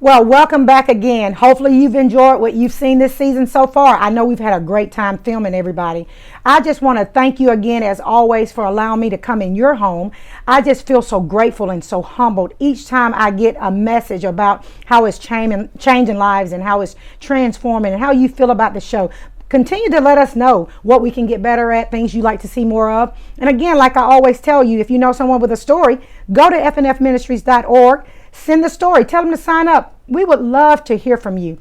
Well, welcome back again. Hopefully you've enjoyed what you've seen this season so far. I know we've had a great time filming, everybody. I just want to thank you again, as always, for allowing me to come in your home. I just feel so grateful and so humbled each time I get a message about how it's changing lives and how it's transforming and how you feel about the show. Continue to let us know what we can get better at, things you'd like to see more of. And again, like I always tell you, if you know someone with a story, go to fnfministries.org. Send the story. Tell them to sign up. We would love to hear from you.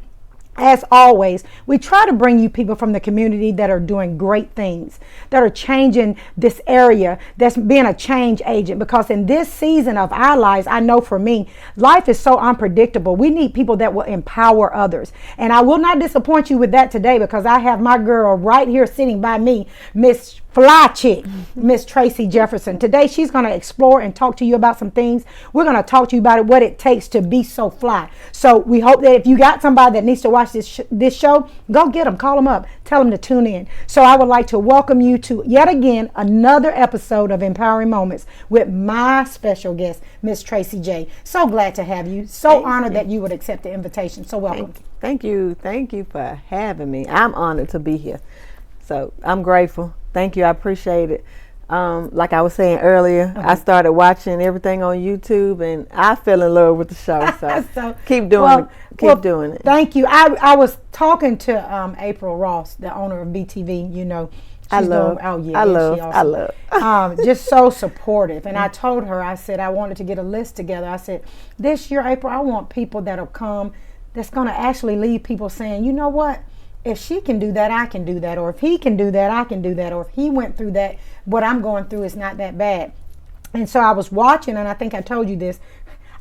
As always, we try to bring you people from the community that are doing great things, that are changing this area, that's being a change agent. Because in this season of our lives, I know for me, life is so unpredictable. We need people that will empower others. And I will not disappoint you with that today, because I have my girl right here sitting by me, Miss Fly Chick, Miss Traci Jefferson. Today, she's going to explore and talk to you about some things. We're going to talk to you about what it takes to be so fly. So we hope that if you got somebody that needs to watch this show, go get them, call them up, tell them to tune in. So I would like to welcome you to yet again another episode of Empowering Moments with my special guest, Miss Traci J. So glad to have you. So honored that you would accept the invitation. So welcome. Thank you for having me. I'm honored to be here. So I'm grateful. Thank you. I appreciate it. Like I was saying earlier, I started watching everything on YouTube, and I fell in love with the show. So, keep doing it. Thank you. I was talking to April Ross, the owner of BTV. You know, I love. Just so supportive. And I told her, I said I wanted to get a list together. I said, this year, April, I want people that'll come that's going to actually leave people saying, you know what? If she can do that, I can do that. Or if he can do that, I can do that. Or if he went through that, what I'm going through is not that bad. And so I was watching, and I think I told you this.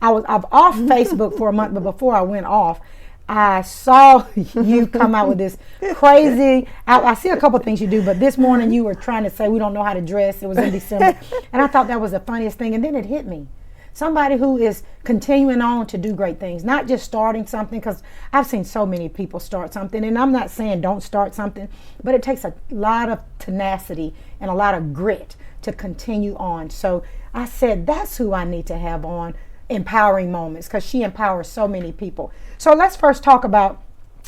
I've off Facebook for a month, but before I went off, I saw you come out with this crazy. I see a couple of things you do, but this morning you were trying to say we don't know how to dress. It was in December, and I thought that was the funniest thing. And then it hit me. Somebody who is continuing on to do great things, not just starting something, because I've seen so many people start something, and I'm not saying don't start something, but it takes a lot of tenacity and a lot of grit to continue on. So I said, that's who I need to have on Empowering Moments, because she empowers so many people. So let's first talk about,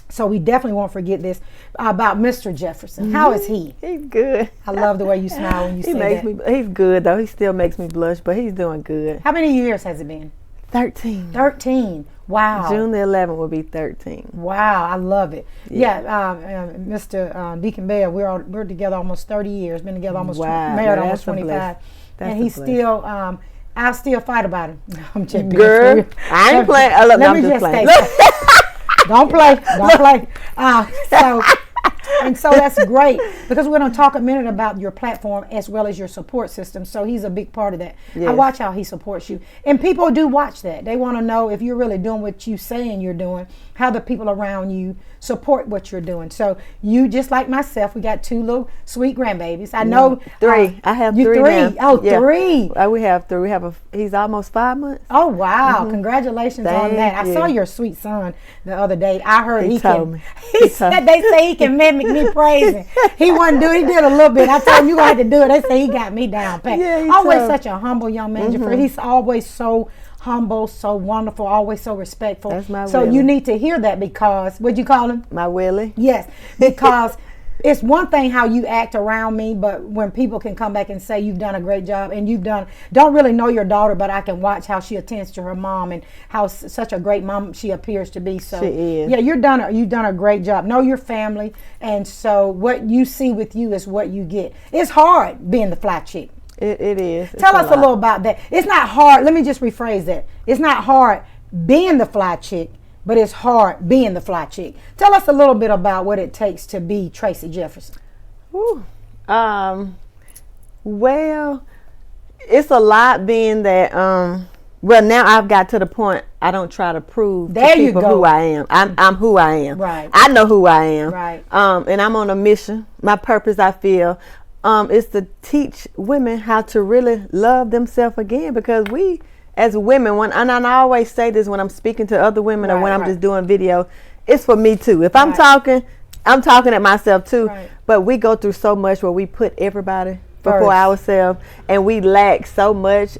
so we definitely won't forget this, about Mr. Jefferson. How is he? He's good. I love the way you smile when you say that. He's good, though. He still makes me blush, but he's doing good. How many years has it been? 13. 13. Wow. June the 11th will be 13. Wow, I love it. Mr. Deacon Bell, we're together almost 30 years. Been together almost married almost 25. And he's still I'll still fight about him. I'm just girl. I ain't playing. Let me just playing. Don't play. So that's great, because we're going to talk a minute about your platform as well as your support system. So he's a big part of that. Yes. I watch how he supports you, and people do watch that. They want to know if you're really doing what you saying you're doing, how the people around you support what you're doing. So you, just like myself, we got 2 little sweet grandbabies. I know 3. I have 3 now. Oh, yeah. 3. We have 3. We have he's almost 5 months. Oh wow! Congratulations on that. I saw your sweet son the other day. I heard he said they say he can mimic me praising. He did a little bit. I told him you had to do it. They say he got me down pat. Yeah, always such a humble young man. He's always so humble, so wonderful, always so respectful. That's my So Willie. You need to hear that, because what'd you call him? My Willie. Yes, because it's one thing how you act around me, but when people can come back and say you've done a great job, and don't really know your daughter, but I can watch how she attends to her mom and how such a great mom she appears to be. So she is. Yeah, you've done a great job. Know your family, and so what you see with you is what you get. It's hard being the fly chick. It is. Tell us a little about that. It's not hard. Let me just rephrase that. It's not hard being the fly chick, but it's hard being the fly chick. Tell us a little bit about what it takes to be Traci Jefferson. Well, it's a lot, being that now I've got to the point I don't try to prove to people who I am. I'm who I am. Right. I know who I am. Right. And I'm on a mission. My purpose, I feel, is to teach women how to really love themselves again, because we as women, and I always say this when I'm speaking to other women, or when I'm just doing video, it's for me too. If I'm talking at myself too. Right. But we go through so much where we put everybody before ourselves, and we lack so much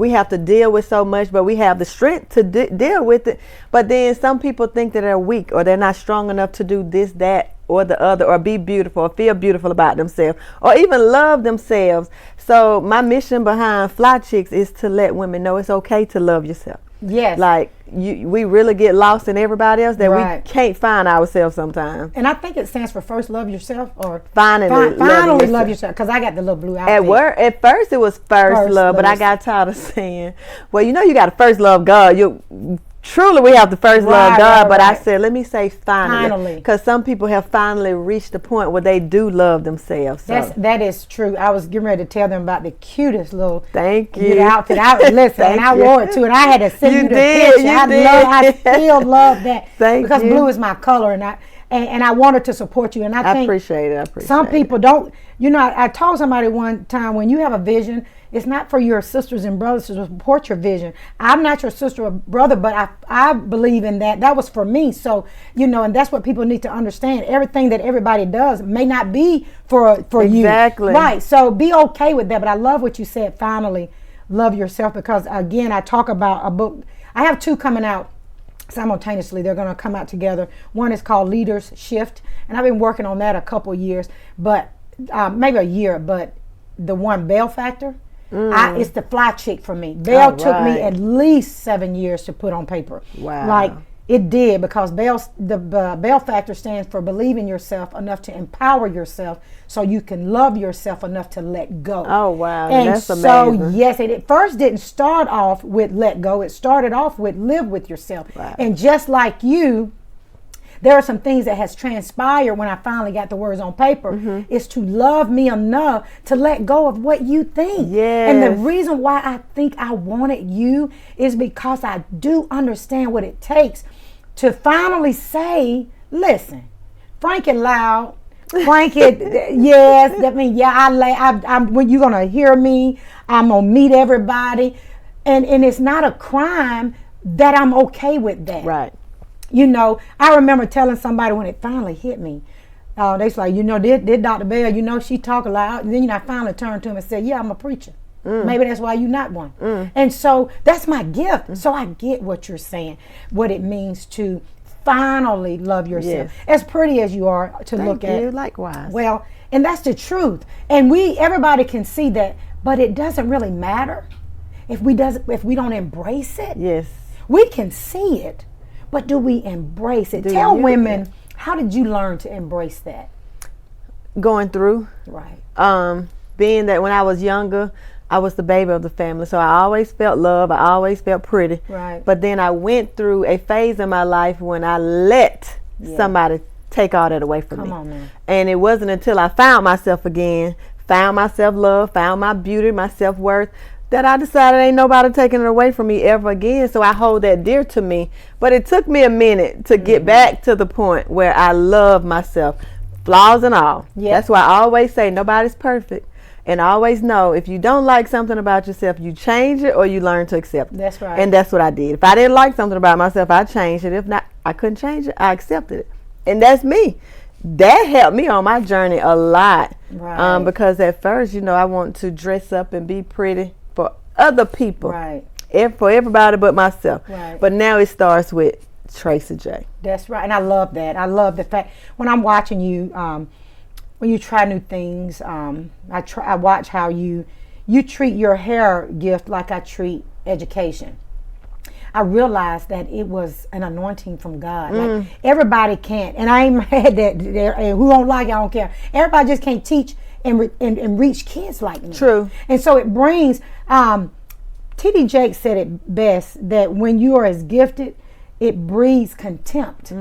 we have to deal with so much, but we have the strength to deal with it. But then some people think that they're weak or they're not strong enough to do this, that, or the other, or be beautiful, or feel beautiful about themselves, or even love themselves. So my mission behind Fly Chicks is to let women know it's okay to love yourself. Yes. Like we really get lost in everybody else that Right. we can't find ourselves sometimes. And I think it stands for first love yourself, or Finally love yourself. Because I got the little blue outfit. At work, at first it was first love, but I got tired of saying, well, you know, you got to first love God. Truly, we have to first love God, but I said, let me say finally, because some people have finally reached the point where they do love themselves. So. That is true. I was getting ready to tell them about the cutest little Outfit. outfit. Listen, and I wore it too, and I had to send you the picture. I still love that because blue is my color, and I wanted to support you. And I think appreciate it. Some people don't. You know, I told somebody one time, when you have a vision, it's not for your sisters and brothers to support your vision. I'm not your sister or brother, but I believe in that. That was for me. So, you know, and that's what people need to understand. Everything that everybody does may not be for you. Exactly. Right. So be okay with that. But I love what you said, finally, love yourself, because, again, I talk about a book. I have 2 coming out simultaneously. They're going to come out together. One is called Leaders Shift, and I've been working on that a couple years, but maybe a year. But the one, Bell Factor, it's the Fly Chick for me. Bell took me at least 7 years to put on paper. Wow. Like it did, because the Bell Factor stands for believing yourself enough to empower yourself so you can love yourself enough to let go. Oh, wow. And that's so, amazing. yes, it at first didn't start off with let go. It started off with live with yourself. Right. And just like you, there are some things that has transpired when I finally got the words on paper, is to love me enough to let go of what you think. Yes. And the reason why I think I wanted you is because I do understand what it takes to finally say, listen, frank it loud, frank it, yes, that means, I'm when you're gonna hear me, I'm gonna meet everybody. And it's not a crime that I'm okay with that. Right. You know, I remember telling somebody when it finally hit me, they was like, you know, did Dr. Bell, you know, she talk a lot. And then, you know, I finally turned to him and said, yeah, I'm a preacher. Maybe that's why you're not one. And so that's my gift. So I get what you're saying, what it means to finally love yourself. Yes. As pretty as you are to look at. Thank you, likewise. Well, and that's the truth. And everybody can see that, but it doesn't really matter if we don't embrace it. Yes. We can see it, but do we embrace it? Tell women, how did you learn to embrace that? Going through. Right. Being that when I was younger, I was the baby of the family, so I always felt love. I always felt pretty. Right. But then I went through a phase in my life when I let somebody take all that away from me. Come on now. And it wasn't until I found myself again, found my self-love, found my beauty, my self-worth, that I decided ain't nobody taking it away from me ever again. So I hold that dear to me. But it took me a minute to get back to the point where I love myself, flaws and all. Yep. That's why I always say nobody's perfect. And I always know if you don't like something about yourself, you change it or you learn to accept it. That's right. And that's what I did. If I didn't like something about myself, I changed it. If not, I couldn't change it. I accepted it. And that's me. That helped me on my journey a lot. Right. Because at first, you know, I want to dress up and be pretty for other people. Right. For everybody but myself. Right. But now it starts with Traci J. That's right. And I love that. I love the fact when I'm watching you, when you try new things, I watch how you treat your hair gift like I treat education. I realized that it was an anointing from God. Like everybody can't, and I ain't mad that who don't like it, I don't care. Everybody just can't teach and reach kids like me. True. And so it brings. T.D. Jakes said it best, that when you are as gifted, it breeds contempt.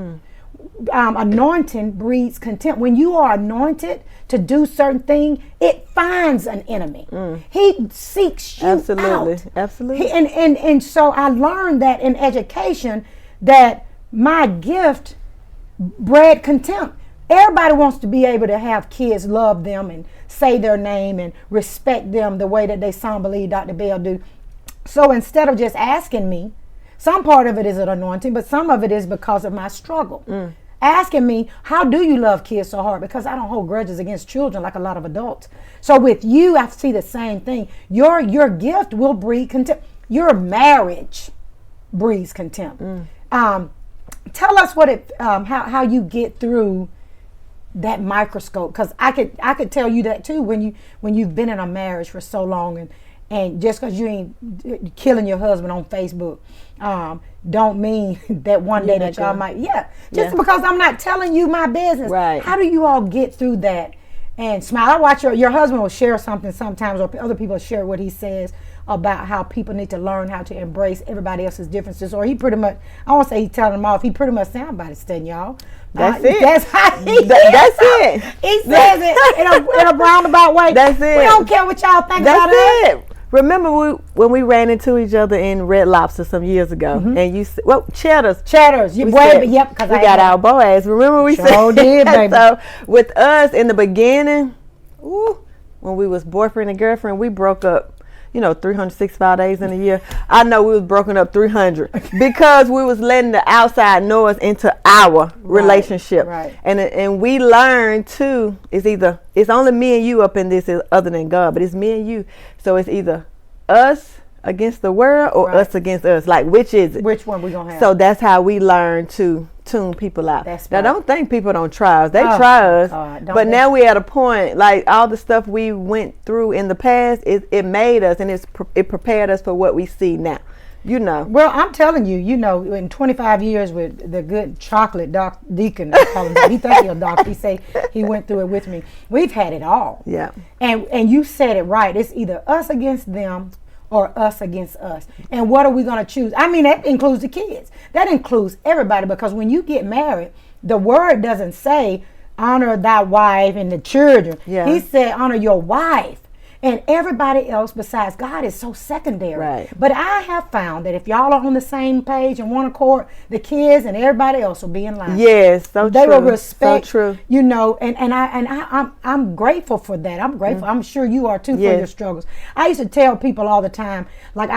Anointing breeds contempt. When you are anointed to do certain thing, it finds an enemy. He seeks you out. Absolutely. And so I learned that in education, that my gift bred contempt. Everybody wants to be able to have kids love them and say their name and respect them the way that they son believe Dr. Bell do. So instead of just asking me, some part of it is an anointing, but some of it is because of my struggle. Asking me, how do you love kids so hard? Because I don't hold grudges against children like a lot of adults. So with you, I see the same thing. Your gift will breed contempt. your marriage breeds contempt. Tell us what how you get through that microscope, because I could tell you that too when you've been in a marriage for so long, and just because you ain't killing your husband on Facebook don't mean that one day that y'all might because I'm not telling you my business. Right. How do you all get through that and smile? I watch your husband will share something sometimes, or other people share what he says about how people need to learn how to embrace everybody else's differences, or he pretty much, I won't say he's telling them off, he pretty much saying, I'm about to study y'all. That's it. That's how he that's it. He says it in a roundabout way. That's it. We don't care what y'all think about us. That's it. Remember when we ran into each other in Red Lobster some years ago, and you said, well, Cheddar's. Yep, because we got our boys. Remember we sure did, baby. So with us in the beginning, when we was boyfriend and girlfriend, we broke up. 365 days in a year. I know we was broken up 300 because we was letting the outside noise into our relationship. Right. And we learned too, it's only me and you up in this other than God, but it's me and you. So it's either us against the world or us against us. Like, which is it? Which one we gonna have? So that's how we learn to tune people out. Now, don't think people don't try us. They try us. But now we're at a point, like all the stuff we went through in the past, it made us, and it prepared us for what we see now. Well, I'm telling you, in 25 years with the good chocolate deacon, he think he's a doctor. He say he went through it with me. We've had it all. Yeah. And you said it right. It's either us against them or us against us. And what are we going to choose? I mean, that includes the kids. That includes everybody, because when you get married, the word doesn't say honor thy wife and the children. Yeah. He said honor your wife. And everybody else besides God is so secondary. Right. But I have found that if y'all are on the same page and one accord, the kids and everybody else will be in line. Yes, so they true. will respect. So true. I'm grateful for that. I'm grateful. I'm sure you are too, for Yes. your struggles. I used to tell people all the time, like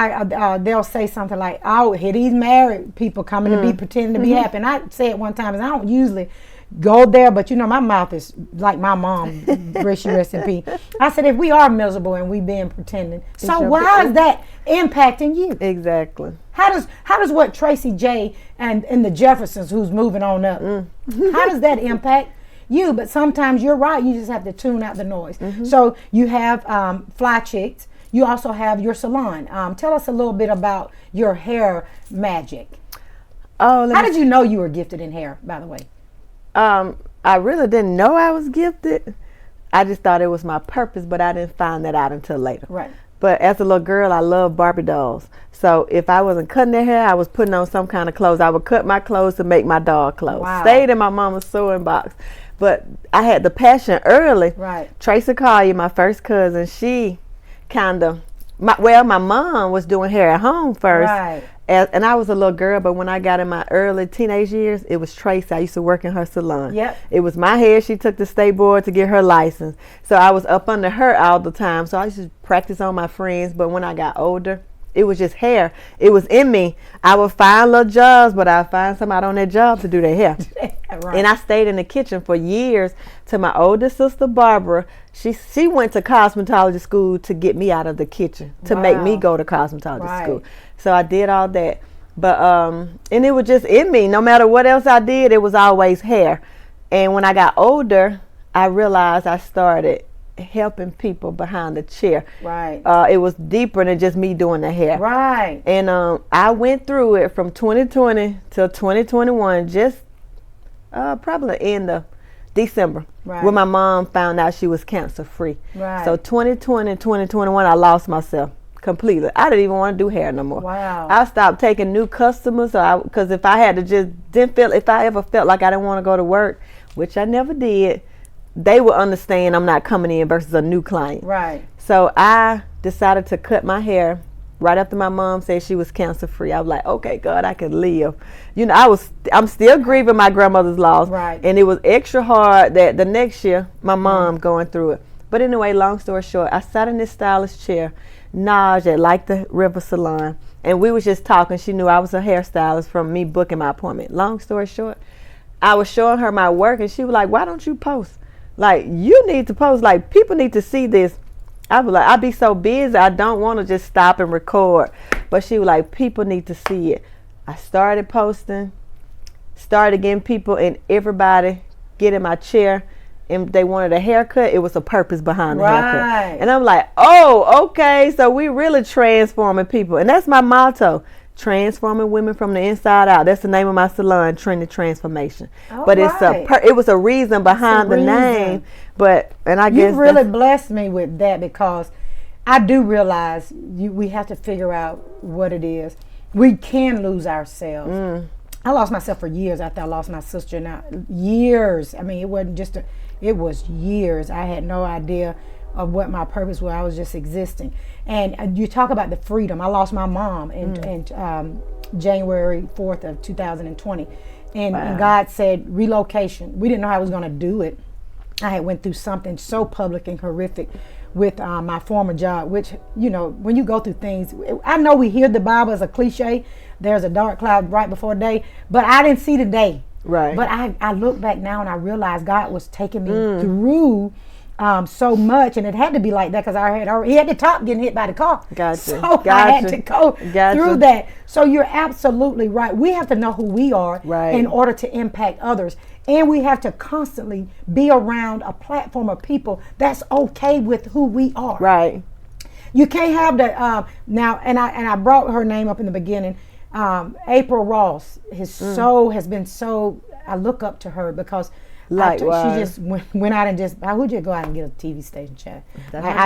they'll say something like, "Oh, here these married people coming to be pretending to be happy." And I say it one time, and I don't usually go there, but my mouth is like my mom, rest in peace. I said, if we are miserable and we being pretending, so why is that impacting you? Exactly. How does what Traci J and the Jeffersons, who's moving on up, how does that impact you? But sometimes you're right, you just have to tune out the noise. So you have Fly Chicks. You also have your salon. Tell us a little bit about your hair magic. How did you know you were gifted in hair, by the way? I really didn't know I was gifted. I just thought it was my purpose, but I didn't find that out until later. Right. But as a little girl, I loved Barbie dolls. So if I wasn't cutting their hair, I was putting on some kind of clothes. I would cut my clothes to make my doll clothes. Wow. Stayed in my mama's sewing box. But I had the passion early. Right. Tracy Collier, my first cousin, she my mom was doing hair at home first. Right. And I was a little girl, but when I got in my early teenage years, it was Tracy. I used to work in her salon. Yep. It was my hair. She took the state board to get her license. So I was up under her all the time. So I used to practice on my friends. But when I got older, it was just hair. It was in me. I would find little jobs, but I'd find somebody on that job to do their hair. Right. And I stayed in the kitchen for years till my older sister, Barbara, she went to cosmetology school to get me out of the kitchen, to make me go to cosmetology school. So I did all that. But and it was just in me. No matter what else I did, it was always hair. And when I got older, I realized I started helping people behind the chair. Right. It was deeper than just me doing the hair. Right. And I went through it from 2020 till 2021, just probably in the December, when my mom found out she was cancer free. Right. So 2020, 2021, I lost myself completely. I didn't even want to do hair no more. Wow. I stopped taking new customers, because if I had to if I ever felt like I didn't want to go to work, which I never did, they would understand I'm not coming in versus a new client. Right. So I decided to cut my hair right after my mom said she was cancer free. I was like, okay, God, I can live. I'm still grieving my grandmother's loss. Right. And it was extra hard that the next year, my mom going through it. But anyway, long story short, I sat in this stylist chair, Naj at Like the River Salon, and we was just talking. She knew I was a hairstylist from me booking my appointment. Long story short, I was showing her my work, and she was like, why don't you post? Like, you need to post. Like, people need to see this. I was like, I be so busy, I don't want to just stop and record. But she was like, people need to see it. I started posting, started getting people and everybody get in my chair, and they wanted a haircut. It was a purpose behind the haircut. And I'm like, oh, okay, so we really transforming people. And that's my motto, transforming women from the inside out. That's the name of my salon, Trendy Transformation. But it was a reason behind the name. And I guess you really blessed me with that, because I do realize we have to figure out what it is. We can lose ourselves. I lost myself for years after I lost my sister. Now, years. I mean, it wasn't just it was years. I had no idea of what my purpose was. I was just existing. And you talk about the freedom. I lost my mom in January 4th of 2020. And God said relocation. We didn't know how I was going to do it. I had went through something so public and horrific with my former job, which, you know, when you go through things, I know we hear the Bible as a cliche, there's a dark cloud right before day, but I didn't see the day. Right. But I look back now and I realize God was taking me through so much, and it had to be like that because he had the top getting hit by the car. Gotcha. So I had to go through that. So you're absolutely right. We have to know who we are in order to impact others. And we have to constantly be around a platform of people that's okay with who we are. Right. You can't have the now. And I brought her name up in the beginning. April Ross. His soul has been so. I look up to her because she just went out and just. I would just go out and get a TV station, chat.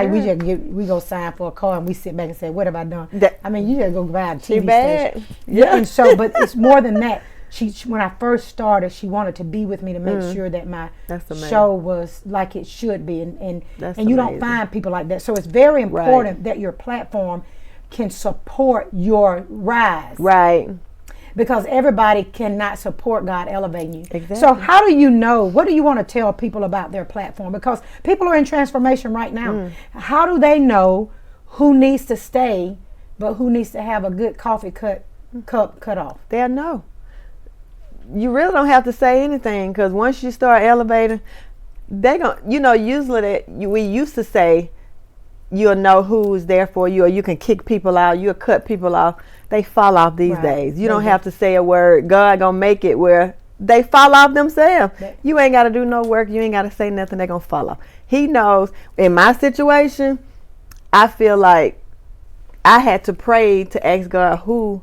We go sign for a car and we sit back and say, "What have I done?" I mean, you just go buy a TV station. Yeah. And so, but it's more than that. She when I first started, she wanted to be with me to make sure that my show was like it should be, and you don't find people like that. So it's very important that your platform can support your rise, right? Because everybody cannot support God elevating you. Exactly. So how do you know? What do you want to tell people about their platform? Because people are in transformation right now. How do they know who needs to stay, but who needs to have a good coffee cup cut off? They'll know. You really don't have to say anything, because once you start elevating, they gon' usually we used to say you'll know who's there for you, or you can kick people out, you'll cut people off. They fall off these days. You don't have to say a word. God gonna make it where they fall off themselves. You ain't gotta do no work. You ain't gotta say nothing. They're gonna fall off. He knows. In my situation, I feel like I had to pray to ask God who.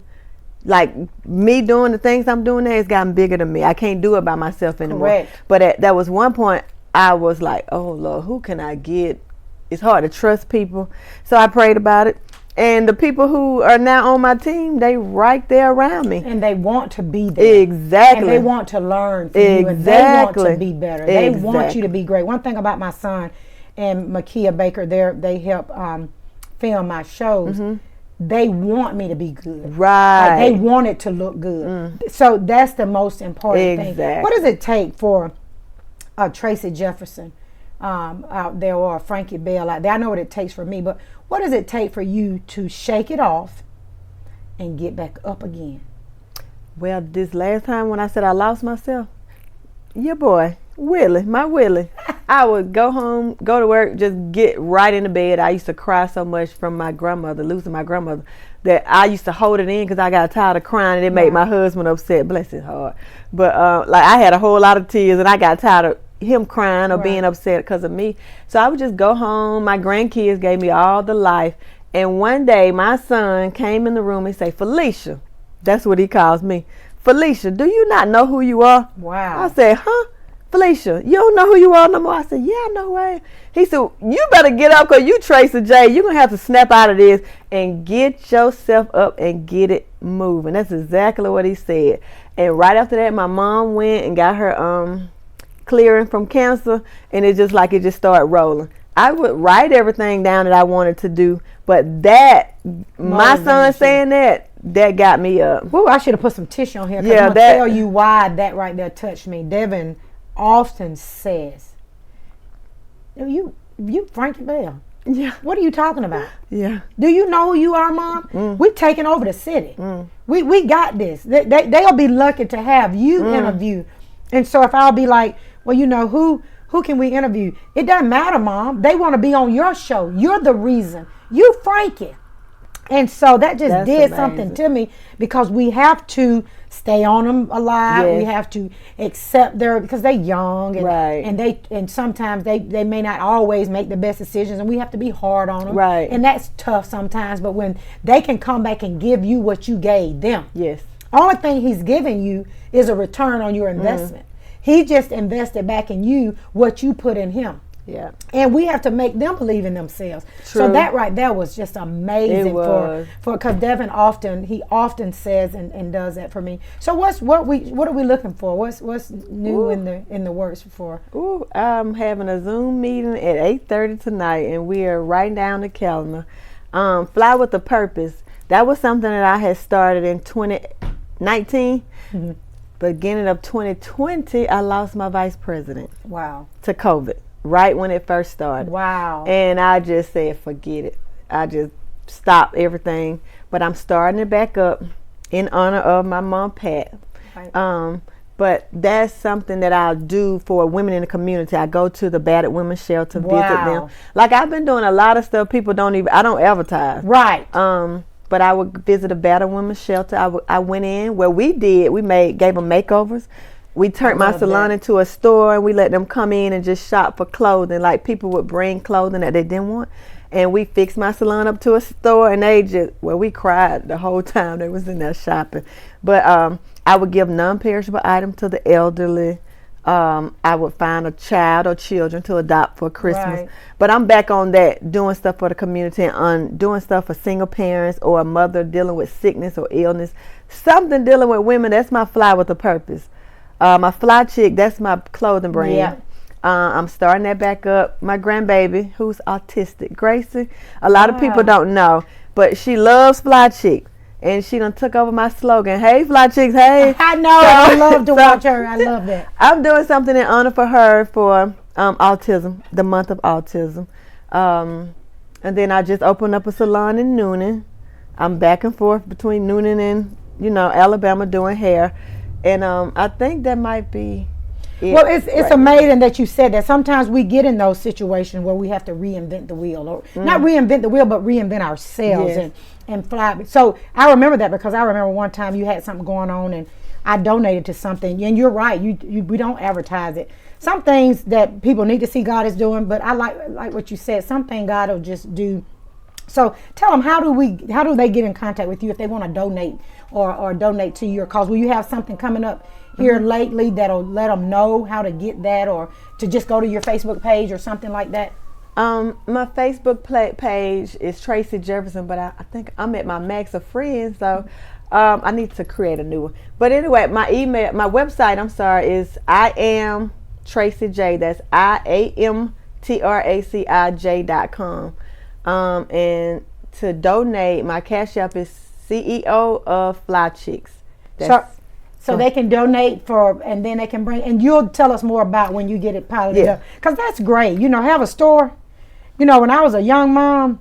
Like me doing the things I'm doing there has gotten bigger than me. I can't do it by myself anymore. Correct. But that was one point I was like, oh Lord, who can I get? It's hard to trust people. So I prayed about it. And the people who are now on my team, they right there around me. And they want to be there. Exactly. And they want to learn from you. And they want to be better. They want you to be great. One thing about my son and Makia Baker, they help film my shows. They want me to be good. Right. Like they want it to look good. So that's the most important thing. What does it take for a Traci Jefferson out there, or a Frankie Bell out there? I know what it takes for me, but what does it take for you to shake it off and get back up again? Well, this last time when I said I lost myself, your boy, my Willie, I would go home, go to work, just get right into bed. I used to cry so much from my grandmother, losing my grandmother, that I used to hold it in because I got tired of crying, and it made my husband upset. Bless his heart. But like I had a whole lot of tears, and I got tired of him crying or being upset because of me. So I would just go home. My grandkids gave me all the life. And one day my son came in the room and said, Felicia, that's what he calls me. Felicia, do you not know who you are? Wow. I said, huh? Felicia, you don't know who you are no more? I said, yeah, I know who I am. He said, you better get up, because you Traci J. You're going to have to snap out of this and get yourself up and get it moving. That's exactly what he said. And right after that, my mom went and got her clearing from cancer, and it just started rolling. I would write everything down that I wanted to do, but my son saying that got me up. Well, I should have put some tissue on here, because I'm going to tell you why that right there touched me. Devin often says, you Frankie Bell. Yeah. What are you talking about? Yeah. Do you know who you are, Mom? We've taken over the city. We got this. They'll be lucky to have you interview. And so if I'll be like, well, who can we interview? It doesn't matter, Mom. They want to be on your show. You're the reason. You Frankie. And so that just That's did amazing. something to me, because we have to stay on them a lot. Yes. We have to accept because they're young, and Right. and sometimes they may not always make the best decisions, and we have to be hard on them. Right. And that's tough sometimes. But when they can come back and give you what you gave them, Yes. only thing he's giving you is a return on your investment. He just invested back in you what you put in him. Yeah. And we have to make them believe in themselves. True. So that right there was just amazing. It was. For because Devin often says and does that for me. So what are we looking for? What's new in the works for? Ooh, I'm having a Zoom meeting at 8:30 tonight, and we are writing down the calendar. Fly with a Purpose. That was something that I had started in 2019. Mm-hmm. Beginning of 2020, I lost my vice president. Wow. To COVID. Right when it first started. Wow. And I just said, forget it. I just stopped everything. But I'm starting it back up in honor of my mom, Pat. Right. But that's something that I'll do for women in the community. I go to the battered women's shelter, visit them. Like, I've been doing a lot of stuff people I don't advertise. Right. But I would visit a battered women's shelter. I went in where we gave them makeovers. We turned my salon into a store, and we let them come in and just shop for clothing. Like, people would bring clothing that they didn't want. And we fixed my salon up to a store, and we cried the whole time they was in there shopping. But I would give non-perishable items to the elderly. I would find a child or children to adopt for Christmas. Right. But I'm back on that, doing stuff for the community and doing stuff for single parents or a mother dealing with sickness or illness. Something dealing with women. That's my Fly with a Purpose. My Fly Chick, that's my clothing brand. Yeah. I'm starting that back up. My grandbaby, who's autistic, Gracie, a lot of people don't know, but she loves Fly Chick. And she done took over my slogan, "Hey, Fly Chicks, hey." I know. I love to watch her. I love that. I'm doing something in honor for her for autism, the month of autism. And then I just opened up a salon in Noonan. I'm back and forth between Noonan and, Alabama doing hair. And I think that might be it. Well, it's amazing that you said that. Sometimes we get in those situations where we have to reinvent the wheel, or not reinvent the wheel, but reinvent ourselves and fly. So I remember that, because I remember one time you had something going on, and I donated to something. And you're right, we don't advertise it. Some things that people need to see God is doing, but I like what you said. Something God will just do. So tell them, how do they get in contact with you if they want to donate or donate to your cause? Will you have something coming up here lately that'll let them know how to get that, or to just go to your Facebook page or something like that? My Facebook page is Traci Jefferson, but I think I'm at my max of friends, so I need to create a new one. But anyway, my website, is I am Traci J. That's IAMTRACIJ.com. And to donate, my Cash App is CEO of Fly Chicks. So they can donate and then they can bring, and you'll tell us more about when you get it piloted up. Because that's great. Have a store. When I was a young mom,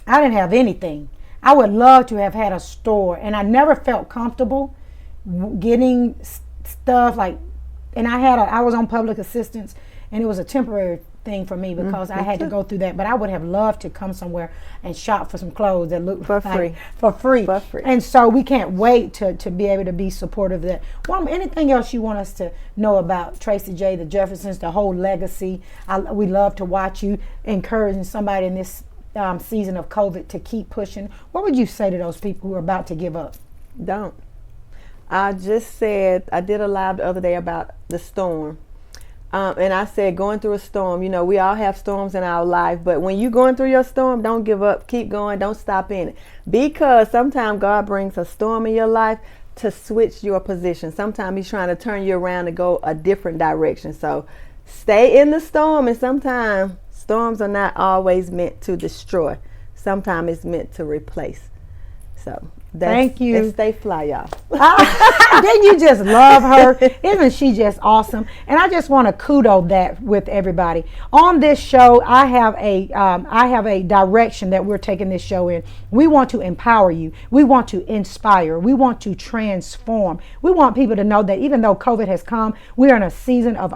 I didn't have anything. I would love to have had a store, and I never felt comfortable getting stuff and I was on public assistance, and it was a temporary thing for me because I had to go through that. But I would have loved to come somewhere and shop for some clothes that look for free. And so we can't wait to be able to be supportive of that. Well, anything else you want us to know about Traci J, the Jeffersons, the whole legacy? We love to watch you encouraging somebody in this season of COVID to keep pushing. What would you say to those people who are about to give up? Don't. I just said, I did a live the other day about the storm. And I said, going through a storm, we all have storms in our life, but when you're going through your storm, don't give up. Keep going. Don't stop in it. Because sometimes God brings a storm in your life to switch your position. Sometimes he's trying to turn you around to go a different direction. So stay in the storm, and sometimes storms are not always meant to destroy. Sometimes it's meant to replace. So thank you. And stay fly, y'all. Didn't you just love her? Isn't she just awesome? And I just want to kudos that with everybody on this show. I have a direction that we're taking this show in. We want to empower you. We want to inspire. We want to transform. We want people to know that even though COVID has come, we're in a season of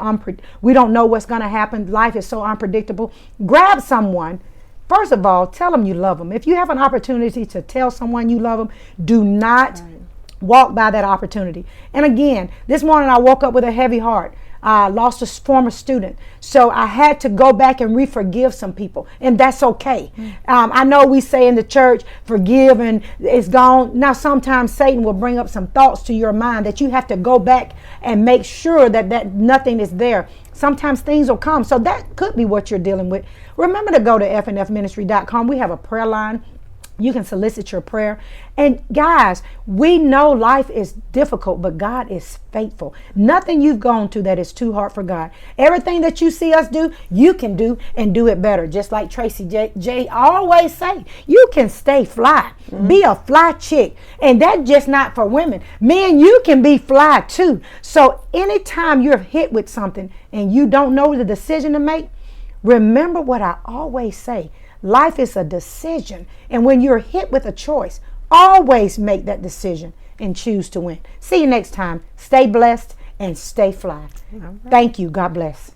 we don't know what's going to happen. Life is so unpredictable. Grab someone First of all, tell them you love them. If you have an opportunity to tell someone you love them, do not walk by that opportunity. And again, this morning I woke up with a heavy heart. I lost a former student, so I had to go back and re-forgive some people, and that's okay. I know we say in the church, forgive and it's gone. Now sometimes Satan will bring up some thoughts to your mind that you have to go back and make sure that nothing is there. Sometimes things will come, so that could be what you're dealing with. Remember to go to fnfministry.com. We have a prayer line. You can solicit your prayer. And guys, we know life is difficult, but God is faithful. Nothing you've gone through that is too hard for God. Everything that you see us do, you can do and do it better. Just like Traci J always say, you can stay fly. Be a fly chick. And that's just not for women. Men, you can be fly too. So anytime you're hit with something and you don't know the decision to make, remember what I always say. Life is a decision. And when you're hit with a choice, always make that decision and choose to win. See you next time. Stay blessed and stay fly. Right. Thank you. God bless.